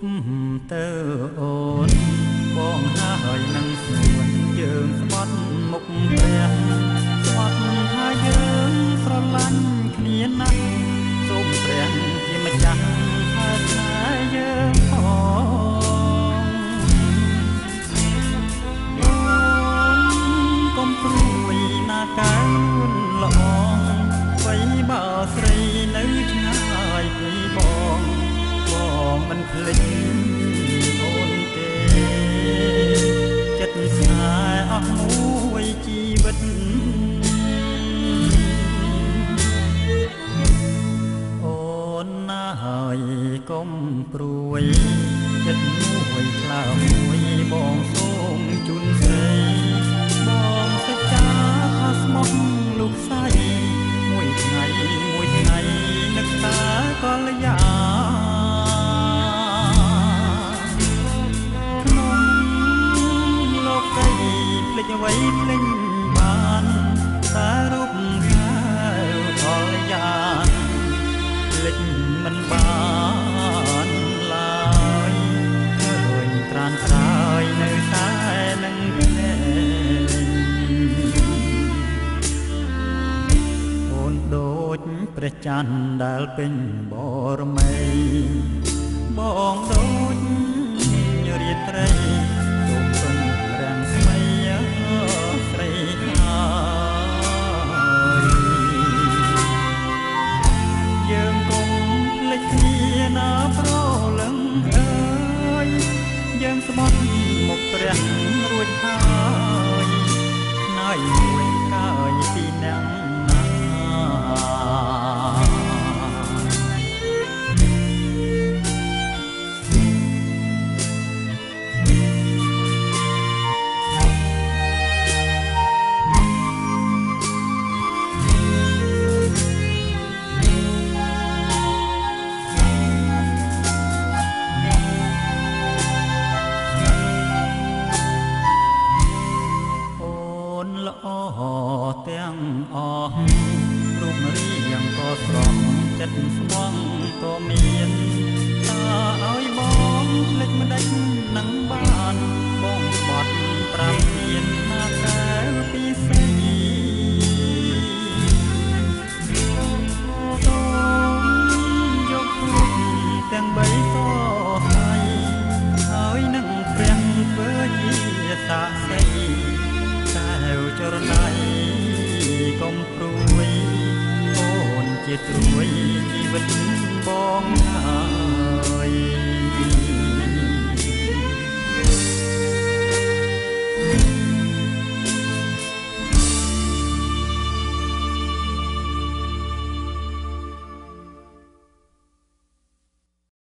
ទៅអូនបងហើយនឹងសួនយើងស្បត់មុខព្រះស្បត់ថាយើងស្រឡាញ់គ្នាណាស់សូមព្រះជាម្ចាស់ហើយស្នេហ៍យើងផងអូនកុំព្រួយណាកែវល្អໄວបើស្រីនៅឆ្ងាយពីបងមិនភ្លេចអូនទេចិត្តស្នេហ៍អស់មួយជីវិតអូនណាហើយកុំព្រួយចិត្តមួយក្លើមួយបងសូមជូនស្រីបងសច្ចាថាស្មោះលោកស្រីមួយថ្ងៃនឹកតាកលយាភ្លេចអ្វីភ្លេចបានតែរូបកាយអលយ៉ាភ្លេចមិនបានឡើយឃើញត្រានត្រើយនៅតែនឹងភ្នែកអូនដូចព្រះច័ន្ទដែលពេញបរមីបងដូចរាត្រីស្បត់មុខព្រះរួចហើយណៃមួយកាយពីអ្នកណាទាំងអស់រូបរាងក៏ស្រស់ចិត្តស្មងក៏មានតើឲ្យបងភ្លេចម្ដេចនឹងបានបងស្បត់ប្រាប់មានណាតែពីស្រីសូមយករូបទាំងបីសហើយហើយនឹងព្រះធ្វើជាសាក្សីតែវចរណៃកុំព្រួយអូនជាត្រួយជីវិតបងហើយ